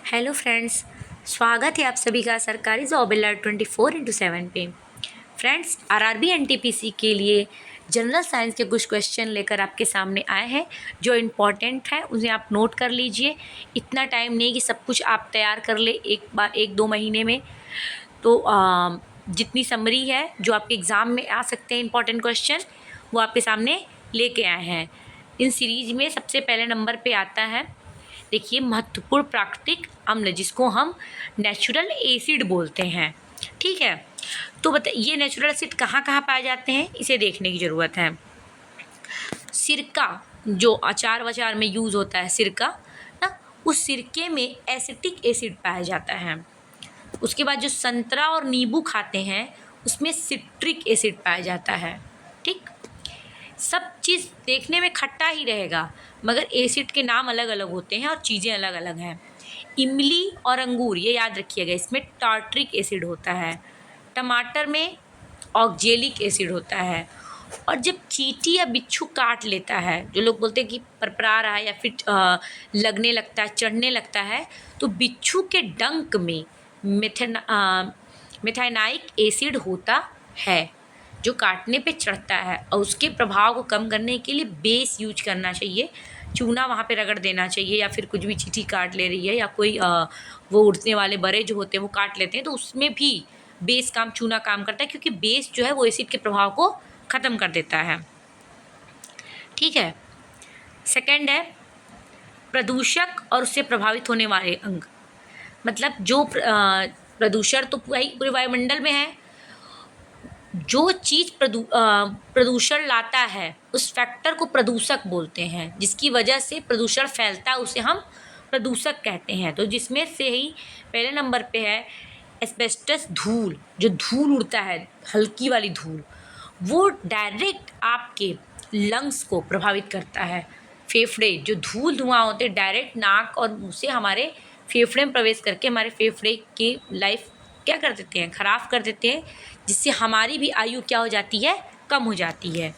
Hello friends, स्वागत है आप सभी का सरकारी जॉब अलर्ट 24/7 पे। फ्रेंड्स, आरआरबी एनटीपीसी के लिए जनरल साइंस के कुछ क्वेश्चन लेकर आपके सामने आए हैं जो इम्पॉर्टेंट है, उन्हें आप नोट कर लीजिए। इतना टाइम नहीं कि सब कुछ आप तैयार कर ले एक दो महीने में। तो जितनी समरी है जो आपके एग्ज़ाम में आ सकते हैं इम्पॉर्टेंट क्वेश्चन, वो आपके सामने लेके आए हैं। इन सीरीज में सबसे पहले नंबर पे आता है, देखिए, महत्वपूर्ण प्राकृतिक अम्ल, जिसको हम नेचुरल एसिड बोलते हैं। ठीक है, तो बताइए ये नेचुरल एसिड कहाँ कहाँ पाए जाते हैं, इसे देखने की ज़रूरत है। सिरका, जो अचार वचार में यूज़ होता है सिरका ना, उस सिरके में एसिटिक एसिड पाया जाता है। उसके बाद जो संतरा और नींबू खाते हैं उसमें सिट्रिक एसिड पाया जाता है। ठीक, सब चीज़ देखने में खट्टा ही रहेगा, मगर एसिड के नाम अलग अलग होते हैं और चीज़ें अलग अलग हैं। इमली और अंगूर, ये याद रखिएगा, इसमें टार्ट्रिक एसिड होता है। टमाटर में ऑक्जेलिक एसिड होता है। और जब चींटी या बिच्छू काट लेता है, जो लोग बोलते हैं कि परपरा रहा है या फिर लगने लगता है, चढ़ने लगता है, तो बिच्छू के डंक में मेथाइनाइक एसिड होता है जो काटने पे चढ़ता है, और उसके प्रभाव को कम करने के लिए बेस यूज करना चाहिए। चूना वहाँ पे रगड़ देना चाहिए, या फिर कुछ भी चींटी काट ले रही है या कोई वो उड़ने वाले बड़े जो होते हैं वो काट लेते हैं, तो उसमें भी बेस काम, चूना काम करता है, क्योंकि बेस जो है वो एसिड के प्रभाव को ख़त्म कर देता है। ठीक है, सेकंड है प्रदूषक और उससे प्रभावित होने वाले अंग। मतलब जो प्रदूषण तो पूरे वायुमंडल में है, जो चीज़ प्रदूषण लाता है उस फैक्टर को प्रदूषक बोलते हैं, जिसकी वजह से प्रदूषण फैलता है उसे हम प्रदूषक कहते हैं। तो जिसमें से ही पहले नंबर पे है एस्बेस्टस, धूल, जो धूल उड़ता है, हल्की वाली धूल, वो डायरेक्ट आपके लंग्स को प्रभावित करता है। फेफड़े, जो धूल धुआं होते हैं डायरेक्ट नाक और मुंह से हमारे फेफड़े में प्रवेश करके हमारे फेफड़े की लाइफ क्या कर देते हैं, ख़राब कर देते हैं, जिससे हमारी भी आयु क्या हो जाती है, कम हो जाती है।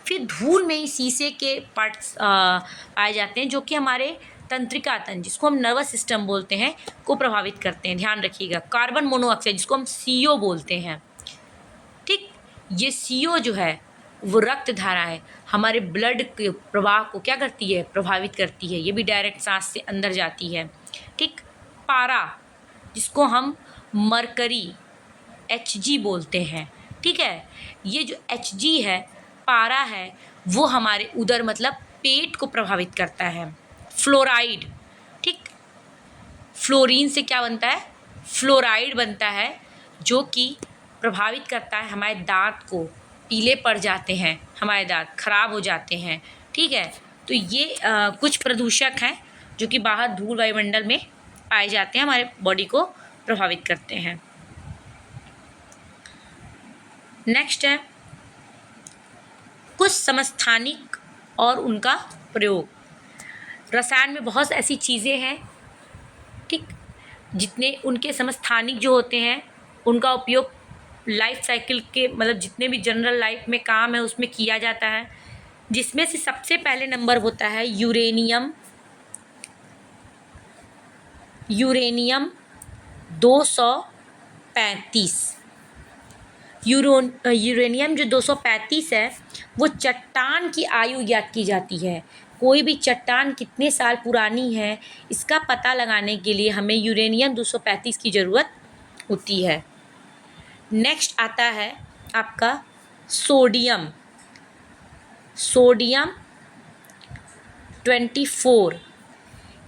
फिर धूल में ही शीशे के पार्ट्स पाए जाते हैं जो कि हमारे तंत्रिका तंत्र, जिसको हम नर्वस सिस्टम बोलते हैं, को प्रभावित करते हैं। ध्यान रखिएगा। कार्बन मोनोऑक्साइड, जिसको हम CO बोलते हैं। ठीक, ये CO जो है वो रक्त धारा है, हमारे ब्लड के प्रवाह को क्या करती है, प्रभावित करती है। ये भी डायरेक्ट सांस से अंदर जाती है। ठीक, पारा, जिसको हम मरकरी Hg बोलते हैं। ठीक है, ये जो Hg है, पारा है, वो हमारे उदर मतलब पेट को प्रभावित करता है। फ्लोराइड, ठीक, फ्लोरीन से क्या बनता है, फ्लोराइड बनता है, जो कि प्रभावित करता है हमारे दांत को, पीले पड़ जाते हैं, हमारे दांत खराब हो जाते हैं। ठीक है, तो ये कुछ प्रदूषक हैं जो कि बाहर धूल वायुमंडल में पाए जाते हैं, हमारे बॉडी को प्रभावित करते हैं। नेक्स्ट है कुछ समस्थानिक और उनका प्रयोग। रसायन में बहुत ऐसी चीज़ें हैं, ठीक, जितने उनके समस्थानिक जो होते हैं उनका उपयोग लाइफ साइकिल के मतलब जितने भी जनरल लाइफ में काम है उसमें किया जाता है, जिसमें से सबसे पहले नंबर होता है यूरेनियम। यूरेनियम 235। यूरेनियम जो 235 है, वो चट्टान की आयु ज्ञात की जाती है। कोई भी चट्टान कितने साल पुरानी है, इसका पता लगाने के लिए हमें यूरेनियम 235 की ज़रूरत होती है। नेक्स्ट आता है आपका सोडियम। सोडियम 24,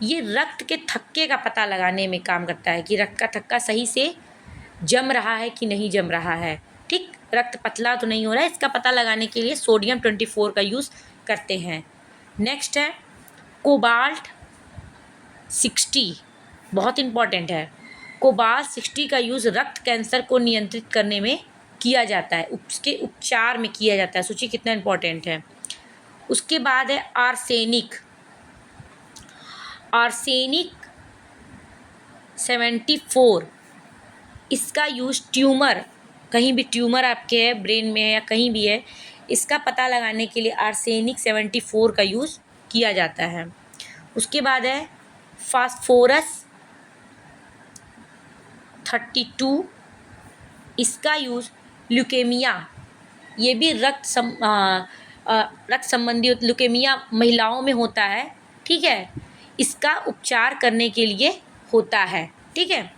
ये रक्त के थक्के का पता लगाने में काम करता है कि रक्त का थक्का सही से जम रहा है कि नहीं जम रहा है। ठीक, रक्त पतला तो नहीं हो रहा है, इसका पता लगाने के लिए सोडियम 24 का यूज़ करते हैं। नेक्स्ट है कोबाल्ट 60, बहुत इम्पॉर्टेंट है। कोबाल्ट 60 का यूज़ रक्त कैंसर को नियंत्रित करने में किया जाता है, उसके उपचार में किया जाता है। सोचिए कितना इम्पॉर्टेंट है। उसके बाद है आर्सेनिक। आर्सेनिक 74, इसका यूज़ ट्यूमर, कहीं भी ट्यूमर आपके है ब्रेन में है या कहीं भी है, इसका पता लगाने के लिए आर्सेनिक 74 का यूज़ किया जाता है। उसके बाद है फास्फोरस 32, इसका यूज़ ल्यूकेमिया, ये भी रक्त संबंधी ल्यूकेमिया महिलाओं में होता है, ठीक है, इसका उपचार करने के लिए होता है, ठीक है।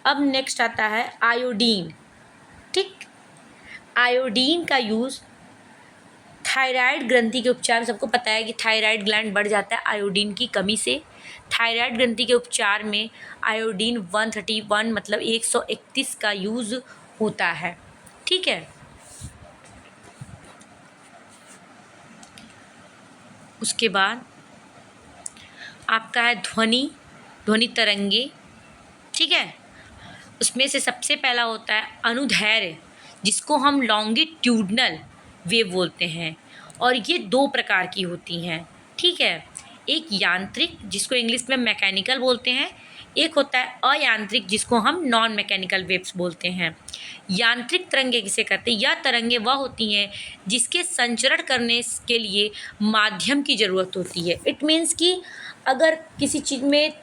अब नेक्स्ट आता है आयोडीन, ठीक। आयोडीन का यूज़ थायराइड ग्रंथि के उपचार में, सबको पता है कि थायराइड ग्लैंड बढ़ जाता है आयोडीन की कमी से। थायराइड ग्रंथि के उपचार में आयोडीन 131 मतलब 131 का यूज़ होता है, ठीक है। उसके बाद आपका है ध्वनि तरंगे, ठीक है। उसमें से सबसे पहला होता है अनुदैर्घ्य, जिसको हम लॉन्गिट्यूडनल वेव बोलते हैं, और ये 2 प्रकार की होती हैं, ठीक है। एक यांत्रिक, जिसको इंग्लिश में मैकेनिकल बोलते हैं, एक होता है अयांत्रिक, जिसको हम नॉन मैकेनिकल वेव्स बोलते हैं। यांत्रिक तरंगे किसे कहते हैं? यह तरंगे वह होती हैं जिसके संचरण करने के लिए माध्यम की ज़रूरत होती है। इट मीन्स कि अगर किसी चीज़ में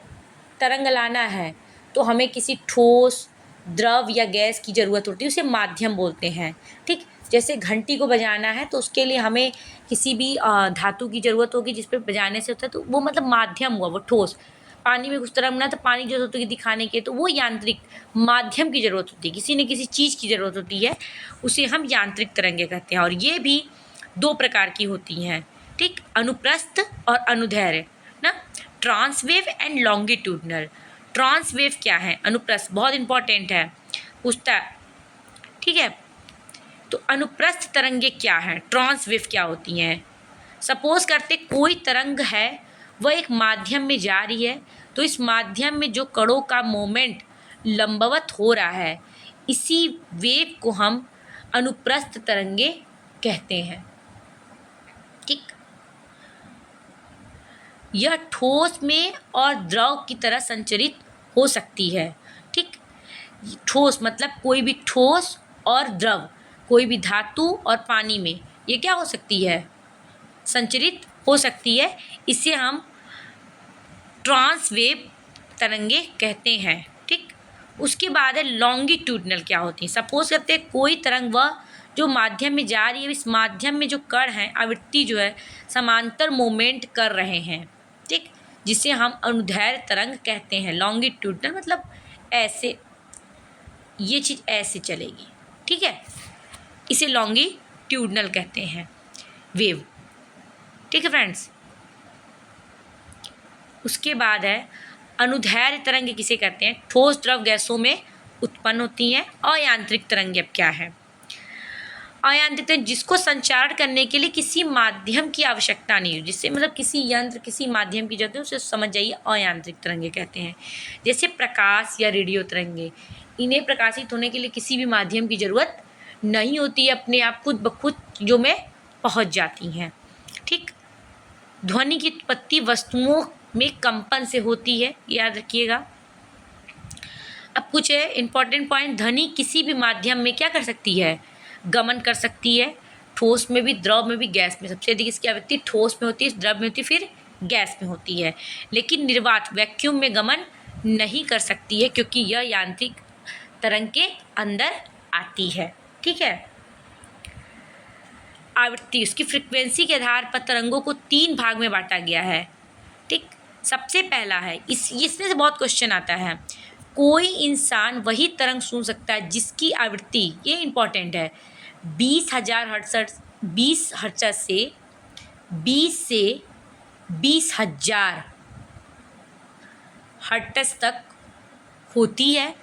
तरंग लाना है तो हमें किसी ठोस, द्रव या गैस की ज़रूरत होती है, उसे माध्यम बोलते हैं, ठीक। जैसे घंटी को बजाना है तो उसके लिए हमें किसी भी धातु की ज़रूरत होगी जिस पे बजाने से होता है, तो वो मतलब माध्यम हुआ, वो ठोस। पानी में कुछ तरंगना है तो पानी की ज़रूरत होगी दिखाने के, तो वो यांत्रिक माध्यम की ज़रूरत होती है, किसी न किसी चीज़ की ज़रूरत होती है, उसे हम यांत्रिक तरंगे कहते हैं। और ये भी 2 प्रकार की होती हैं, ठीक, अनुप्रस्थ और अनुदैर्घ्य ना, ट्रांसवेव एंड लॉन्गिट्यूडनल। ट्रांसवेव क्या है? अनुप्रस्थ, बहुत इंपॉर्टेंट है, पूछता है, ठीक है। तो अनुप्रस्थ तरंगे क्या हैं, ट्रांसवेव क्या होती हैं? सपोज करते कोई तरंग है, वह एक माध्यम में जा रही है, तो इस माध्यम में जो कणों का मोमेंट लंबवत हो रहा है, इसी वेव को हम अनुप्रस्थ तरंगे कहते हैं, ठीक। यह ठोस में और द्रव की तरह संचरित हो सकती है, ठीक। ठोस मतलब कोई भी ठोस और द्रव, कोई भी धातु और पानी में ये क्या हो सकती है? संचरित हो सकती है। इसे हम ट्रांसवेव तरंगे कहते हैं, ठीक। उसके बाद है लॉन्गिट्यूडनल, क्या होती है? सपोज करते हैं कोई तरंग वह जो माध्यम में जा रही है, इस माध्यम में जो कण हैं, आवृत्ति जो है, समांतर मूवमेंट कर रहे हैं, ठीक, जिसे हम अनुदैर्घ्य तरंग कहते हैं। लॉन्गिट्यूडनल मतलब ऐसे, ये चीज़ ऐसे चलेगी, ठीक है, इसे लॉन्गिट्यूडनल कहते हैं वेव, ठीक है फ्रेंड्स। उसके बाद है अनुदैर्घ्य तरंगे किसे कहते हैं? ठोस द्रव गैसों में उत्पन्न होती हैं। अयांत्रिक तरंगे अब क्या है? अयांत्रिक तरंग जिसको संचारण करने के लिए किसी माध्यम की आवश्यकता नहीं हो, जिससे मतलब किसी यंत्र, किसी माध्यम की जरूरत है, उसे समझ जाइए अयांत्रिक तरंगे कहते हैं। जैसे प्रकाश या रेडियो तरंगे, इन्हें प्रकाशित होने के लिए किसी भी माध्यम की ज़रूरत नहीं होती है, अपने आप खुद ब खुद चीज़ों में पहुंच जाती हैं, ठीक। ध्वनि की उत्पत्ति वस्तुओं में कंपन से होती है, याद रखिएगा। अब कुछ है इंपॉर्टेंट पॉइंट, ध्वनि किसी भी माध्यम में क्या कर सकती है? गमन कर सकती है, ठोस में भी, द्रव में भी, गैस में। सबसे अधिक इसकी आवृत्ति ठोस में होती है, द्रव में होती है, फिर गैस में होती है। लेकिन निर्वात वैक्यूम में गमन नहीं कर सकती है, क्योंकि यह यांत्रिक तरंग के अंदर आती है, ठीक है। आवृत्ति, उसकी फ्रिक्वेंसी के आधार पर तरंगों को 3 भाग में बांटा गया है, ठीक। सबसे पहला है, इसमें से बहुत क्वेश्चन आता है, कोई इंसान वही तरंग सुन सकता है जिसकी आवृत्ति, ये इंपॉर्टेंट है, 20,000 हर्ट्ज, 20 हर्ट्ज से 20,000 हर्ट्ज तक होती है,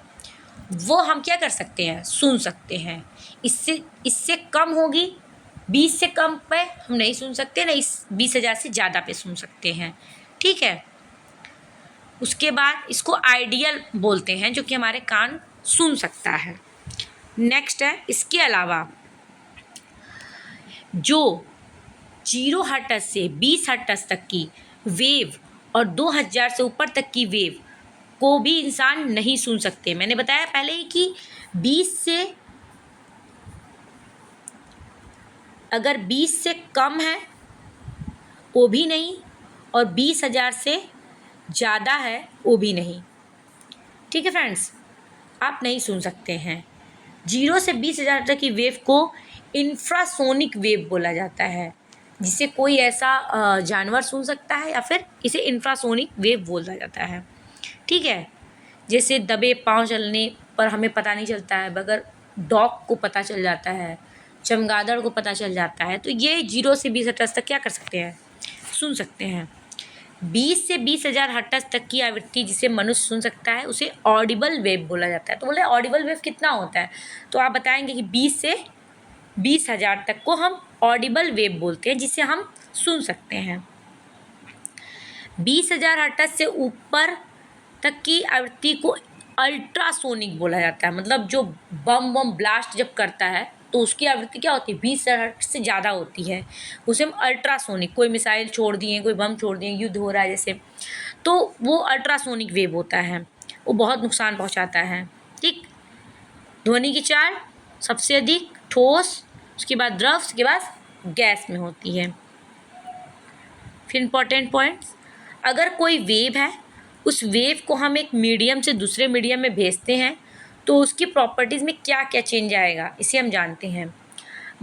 वो हम क्या कर सकते हैं? सुन सकते हैं। इससे कम होगी, 20 से कम पे हम नहीं सुन सकते, नहीं 20,000 से ज़्यादा पे सुन सकते हैं, ठीक है। उसके बाद इसको आइडियल बोलते हैं, जो कि हमारे कान सुन सकता है। नेक्स्ट है, इसके अलावा जो 0 हर्ट्ज से 20 हर्ट्ज तक की वेव और 2000 से ऊपर तक की वेव को भी इंसान नहीं सुन सकते। मैंने बताया पहले ही कि 20 से, अगर 20 से कम है वो भी नहीं, और 20,000 से ज़्यादा है वो भी नहीं, ठीक है फ्रेंड्स। आप नहीं सुन सकते हैं। 0 से 20,000 तक की वेव को इंफ्रासोनिक वेव बोला जाता है, जिसे कोई ऐसा जानवर सुन सकता है या फिर इसे इंफ्रासोनिक वेव बोला जाता है। ठीक है, जैसे दबे पाँव चलने पर हमें पता नहीं चलता है, मगर डॉग को पता चल जाता है, चमगादड़ को पता चल जाता है। तो ये 0 से 20 हर्ट्ज तक क्या कर सकते हैं, सुन सकते हैं। 20 से 20,000 हर्ट्ज तक की आवृत्ति जिसे मनुष्य सुन सकता है उसे ऑडिबल वेव बोला जाता है। तो बोले ऑडिबल वेव कितना होता है, तो आप बताएंगे कि 20 से 20,000 तक को हम ऑडिबल वेव बोलते हैं, जिसे हम सुन सकते हैं। 20,000 हर्ट्ज से ऊपर तक की आवृत्ति को अल्ट्रासोनिक बोला जाता है। मतलब जो बम ब्लास्ट जब करता है तो उसकी आवृत्ति क्या होती है, 20,000 हर्ट्ज से ज़्यादा होती है, उसे हम अल्ट्रासोनिक, कोई मिसाइल छोड़ दिए, कोई बम छोड़ दिए, युद्ध हो रहा है जैसे, तो वो अल्ट्रासोनिक वेव होता है, वो बहुत नुकसान पहुंचाता है। ठीक, ध्वनि की चाल सबसे अधिक ठोस, उसके बाद द्रव, उसके बाद गैस में होती है। फिर इंपॉर्टेंट पॉइंट्स, अगर कोई वेव है, उस वेव को हम एक मीडियम से दूसरे मीडियम में भेजते हैं तो उसकी प्रॉपर्टीज़ में क्या क्या चेंज आएगा, इसे हम जानते हैं।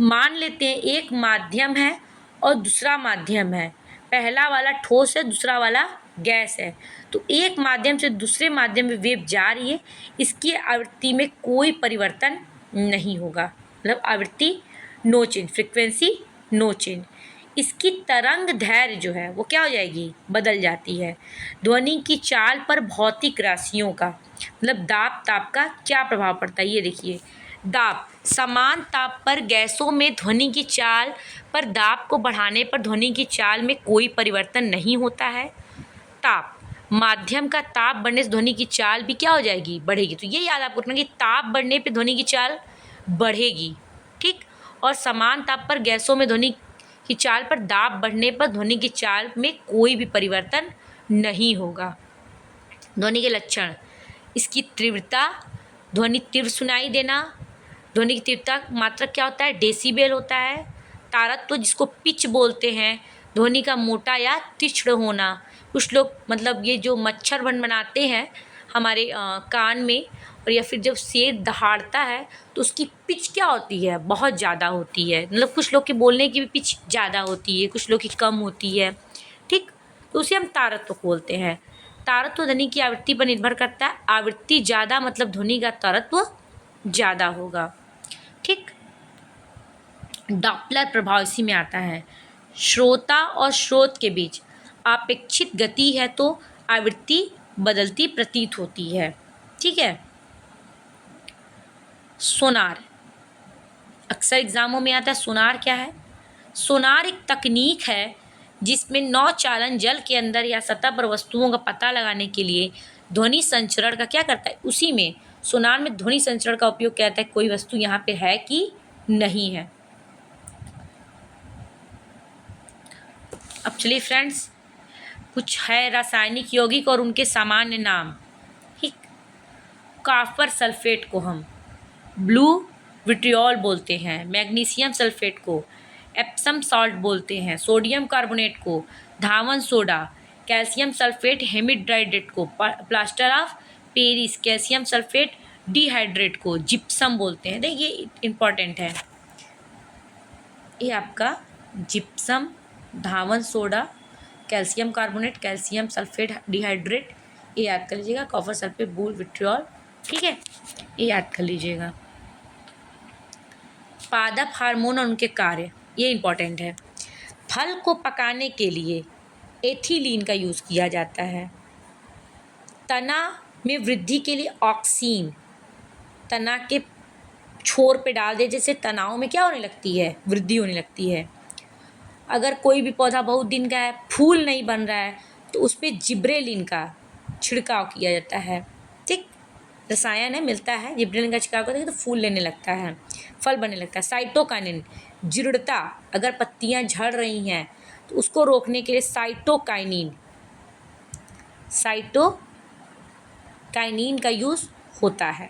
मान लेते हैं एक माध्यम है और दूसरा माध्यम है, पहला वाला ठोस है, दूसरा वाला गैस है। तो एक माध्यम से दूसरे माध्यम में वेव जा रही है, इसकी आवृत्ति में कोई परिवर्तन नहीं होगा, मतलब आवृत्ति no change, frequency no change. इसकी तरंग दैर्घ्य जो है वो क्या हो जाएगी, बदल जाती है। ध्वनि की चाल पर भौतिक राशियों का, मतलब दाब ताप का क्या प्रभाव पड़ता है, ये देखिए। दाब, समान ताप पर गैसों में ध्वनि की चाल पर दाब को बढ़ाने पर ध्वनि की चाल में कोई परिवर्तन नहीं होता है। ताप, माध्यम का ताप बढ़ने से ध्वनि की चाल भी क्या हो जाएगी, बढ़ेगी। तो ये याद आपको रखना कि ताप बढ़ने पे ध्वनि की चाल बढ़ेगी। ठीक, और समान ताप पर गैसों में ध्वनि की चाल पर दाब बढ़ने पर ध्वनि की चाल में कोई भी परिवर्तन नहीं होगा। ध्वनि के लक्षण, इसकी तीव्रता, ध्वनि तीव्र सुनाई देना, ध्वनि की तीव्रता मात्रक क्या होता है, डेसिबल होता है। तारत्व, जिसको पिच बोलते हैं, ध्वनि का मोटा या तीक्ष्ण होना। कुछ लोग मतलब ये जो मच्छर बनाते हैं हमारे कान में, और या फिर जब शेर दहाड़ता है तो उसकी पिच क्या होती है, बहुत ज़्यादा होती है। मतलब कुछ लोग के बोलने की भी पिच ज़्यादा होती है, कुछ लोग की कम होती है। ठीक, तो उसे हम तारत्व बोलते हैं। तारत्व ध्वनि की आवृत्ति पर निर्भर करता है, आवृत्ति ज़्यादा मतलब ध्वनि का तारत्व ज़्यादा होगा। ठीक, डॉपलर प्रभाव इसी में आता है। श्रोता और स्रोत के बीच अपेक्षित गति है तो आवृत्ति बदलती प्रतीत होती है। ठीक है, सोनार अक्सर एग्जामों में आता है। सोनार क्या है, सोनार एक तकनीक है जिसमें नौचालन जल के अंदर या सतह पर वस्तुओं का पता लगाने के लिए ध्वनि संचरण का क्या करता है, उसी में सोनार में ध्वनि संचरण का उपयोग करता है, कोई वस्तु यहाँ पे है कि नहीं है। अब चलिए फ्रेंड्स, कुछ है रासायनिक यौगिक और उनके सामान्य नाम। ठीक, कॉपर सल्फेट को हम ब्लू विट्रियोल बोलते हैं, मैग्नीशियम सल्फेट को एप्सम सॉल्ट बोलते हैं, सोडियम कार्बोनेट को धावन सोडा, कैल्शियम सल्फेट हेमिड्राइडेट को plaster of Paris, calcium sulphate dihydrate को जिप्सम बोलते हैं। देखिए ये इंपॉर्टेंट है, ये आपका जिप्सम, धावन soda, calcium carbonate, calcium sulphate dihydrate, ये याद कर लीजिएगा। कॉपर सल्फेट, ब्लू विट्रियोल, ठीक है, ये याद कर लीजिएगा। पादप हार्मोन और उनके कार्य, ये इंपॉर्टेंट है। फल को पकाने के लिए एथिलीन का यूज़ किया जाता है। तना में वृद्धि के लिए ऑक्सीन, तना के छोर पे डाल दे, जैसे तनाव में क्या होने लगती है, वृद्धि होने लगती है। अगर कोई भी पौधा बहुत दिन का है, फूल नहीं बन रहा है, तो उस पर जिब्रेलिन का छिड़काव किया जाता है। ठीक, रसायन है, मिलता है, जिब्रेलिन का छिड़काव करते हैं तो फूल लेने लगता है, फल बनने लगता है। साइटोकाइनिन, जीर्णता, अगर पत्तियां झड़ रही हैं तो उसको रोकने के लिए साइटोकाइनिन का यूज़ होता है।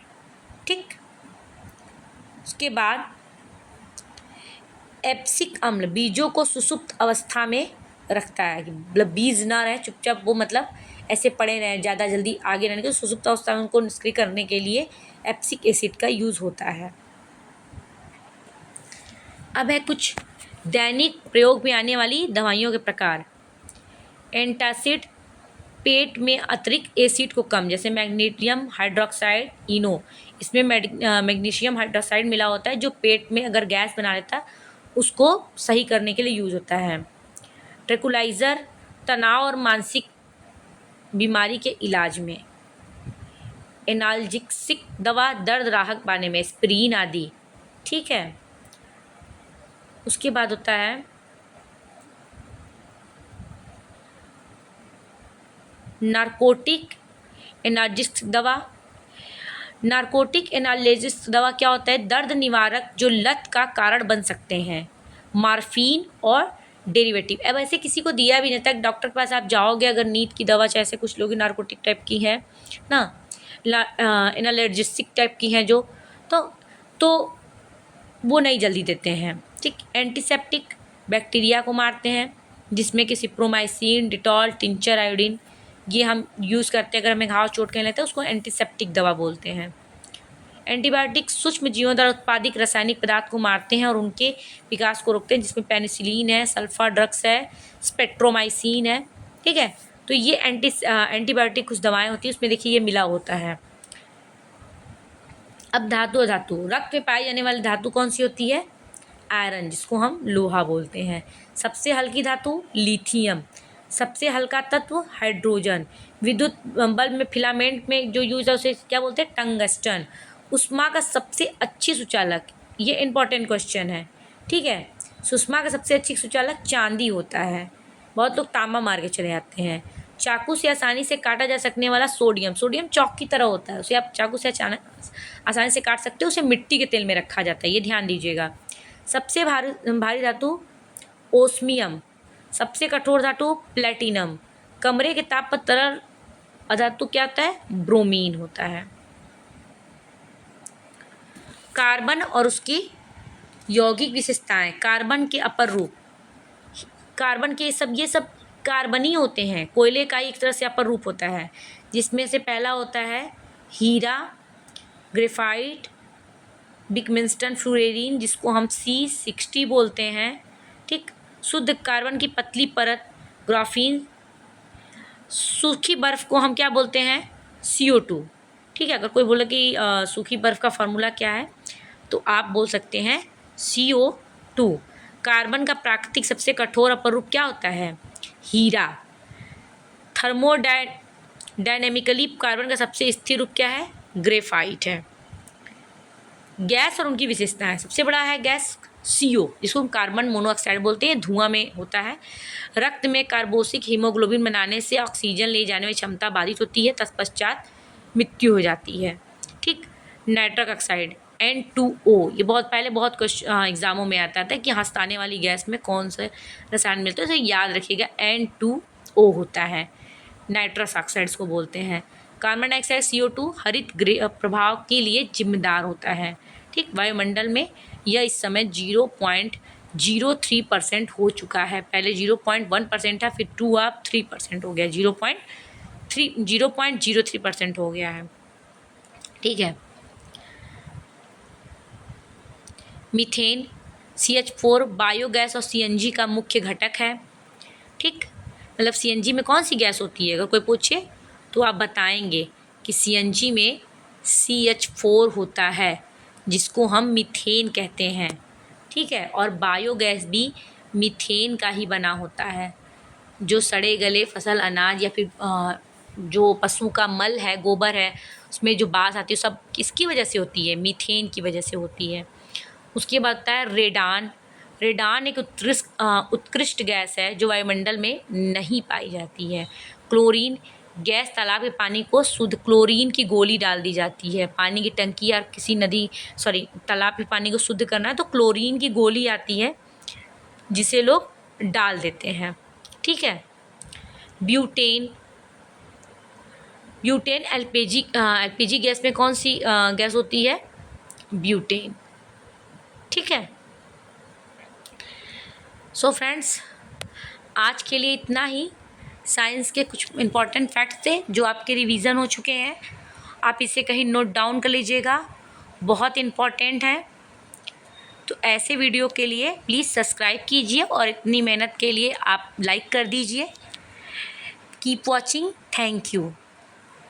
ठीक, उसके बाद एप्सिक अम्ल बीजों को सुसुप्त अवस्था में रखता है, मतलब बीज ना रहे चुपचाप, वो मतलब ऐसे पड़े रहें, ज़्यादा जल्दी आगे रहने के, सुषुप्तावस्था में उनको निष्क्रिय करने के लिए एब्सिक एसिड का यूज़ होता है। अब है कुछ दैनिक प्रयोग में आने वाली दवाइयों के प्रकार। एंटासिड, पेट में अतिरिक्त एसिड को कम, जैसे मैग्नीशियम हाइड्रोक्साइड इनो, इसमें मैग्नीशियम हाइड्रोक्साइड मिला होता है जो पेट में अगर गैस बना लेता है उसको सही करने के लिए यूज़ होता है। ट्रैंक्विलाइज़र, तनाव और मानसिक बीमारी के इलाज में। एनाल्जेसिक दवा, दर्द राहत पाने में, एस्पिरिन आदि। ठीक है, उसके बाद होता है नार्कोटिक एनाल्जेसिक दवा। नार्कोटिक एनाल्जेसिक दवा क्या होता है? दर्द निवारक जो लत का कारण बन सकते हैं, मॉर्फिन और डेरिवेटिव। अब ऐसे किसी को दिया भी नहीं तक डॉक्टर के पास आप जाओगे, अगर नींद की दवा जैसे कुछ लोग नार्कोटिक टाइप की है ना, एनाल्जेसिक टाइप की हैं जो, तो वो नहीं जल्दी देते हैं। ठीक, एंटीसेप्टिक, बैक्टीरिया को मारते हैं, जिसमें कि सिप्रोमाइसिन, डिटॉल, टिंचर, आयोडीन ये हम यूज़ करते हैं अगर हमें घाव चोट के लेते हैं, उसको एंटीसेप्टिक दवा बोलते हैं। एंटीबायोटिक सूक्ष्म जीवों द्वारा उत्पादित रासायनिक पदार्थ को मारते हैं और उनके विकास को रोकते हैं, जिसमें पेनिसिलिन है, सल्फा ड्रग्स है, स्पेक्ट्रोमाइसिन है। ठीक है, तो ये एंटीबायोटिक कुछ दवाएं होती हैं, उसमें देखिए ये मिला होता है। अब धातु, रक्त में पाई जाने वाली धातु कौन सी होती है? आयरन, जिसको हम लोहा बोलते हैं। सबसे हल्की धातु लिथियम, सबसे हल्का तत्व हाइड्रोजन। विद्युत बल्ब में फिलामेंट में जो यूज है उसे क्या बोलते हैं? टंगस्टन। उष्मा का सबसे अच्छी सुचालक, ये इंपॉर्टेंट क्वेश्चन है। ठीक है, सुषमा का सबसे अच्छी सुचालक चांदी होता है। बहुत लोग तांबा मार के चले जाते हैं। चाकू से आसानी से काटा जा सकने वाला सोडियम, सोडियम चौक की तरह होता है, उसे आप चाकू से आसानी से काट सकते हो, उसे मिट्टी के तेल में रखा जाता है, ये ध्यान दीजिएगा। सबसे भारी धातु ओस्मियम, सबसे कठोर धातु प्लेटिनम। कमरे के ताप पर तरल अधातु क्या होता है? ब्रोमीन होता है। कार्बन और उसकी यौगिक विशेषताएं। कार्बन के अपर रूप, कार्बन के ये सब कार्बनी होते हैं, कोयले का एक तरह से अपर रूप होता है, जिसमें से पहला होता है हीरा, ग्रेफाइट, बिकमिंस्टन, फ्लोरीन, जिसको हम C60 बोलते हैं। ठीक, शुद्ध कार्बन की पतली परत ग्राफीन, सूखी बर्फ़ को हम क्या बोलते हैं? CO2। ठीक है, अगर कोई बोले कि सूखी बर्फ़ का फार्मूला क्या है, तो आप बोल सकते हैं CO2। कार्बन का प्राकृतिक सबसे कठोर अपर रूप क्या होता है? हीरा। थर्मोडायनेमिकली कार्बन का सबसे स्थिर रूप क्या है? ग्रेफाइट है। गैस और उनकी विशेषताएं। सबसे बड़ा है गैस CO, जिसको हम कार्बन मोनोऑक्साइड बोलते हैं, धुआं में होता है। रक्त में कार्बोक्सिल हीमोग्लोबिन बनाने से ऑक्सीजन ले जाने में क्षमता बाधित होती है, तत्पश्चात मृत्यु हो जाती है। ठीक, नाइट्रस ऑक्साइड N2O, ये बहुत पहले बहुत कुछ एग्जामों में आता था कि हंसताने वाली गैस में कौन से रसायन मिलते हैं, तो याद रखिएगा N2O होता है, नाइट्रस ऑक्साइड्स को बोलते हैं। कार्बन डाइऑक्साइड CO2 हरित गृह प्रभाव के लिए जिम्मेदार होता है। ठीक, वायुमंडल में यह इस समय 0.03% हो चुका है, पहले 0.1% था, फिर 2 अब 3% हो गया, 0.03% हो गया है। ठीक है, मीथेन, CH4 बायोगैस और CNG का मुख्य घटक है। ठीक, मतलब CNG में कौन सी गैस होती है, अगर कोई पूछे तो आप बताएंगे कि CNG में CH4 होता है, जिसको हम मीथेन कहते हैं। ठीक है, और बायोगैस भी मीथेन का ही बना होता है। जो सड़े गले फसल, अनाज या फिर जो पशु का मल है, गोबर है, उसमें जो बास आती है सब किसकी वजह से होती है? मीथेन की वजह से होती है। उसके बाद आता है रेडान। रेडान एक उत्कृष्ट गैस है जो वायुमंडल में नहीं पाई जाती है। क्लोरीन गैस, तालाब के पानी को शुद्ध क्लोरीन की गोली डाल दी जाती है। पानी की टंकी या किसी तालाब के पानी को शुद्ध करना है तो क्लोरीन की गोली आती है, जिसे लोग डाल देते हैं। ठीक है, ब्यूटेन LPG गैस में कौन सी गैस होती है? ब्यूटेन। ठीक है, सो फ्रेंड्स आज के लिए इतना ही। साइंस के कुछ इम्पॉर्टेंट फैक्ट्स थे जो आपके रिवीजन हो चुके हैं। आप इसे कहीं नोट डाउन कर लीजिएगा, बहुत इम्पॉर्टेंट है। तो ऐसे वीडियो के लिए प्लीज़ सब्सक्राइब कीजिए और इतनी मेहनत के लिए आप लाइक कर दीजिए। Keep watching. Thank you.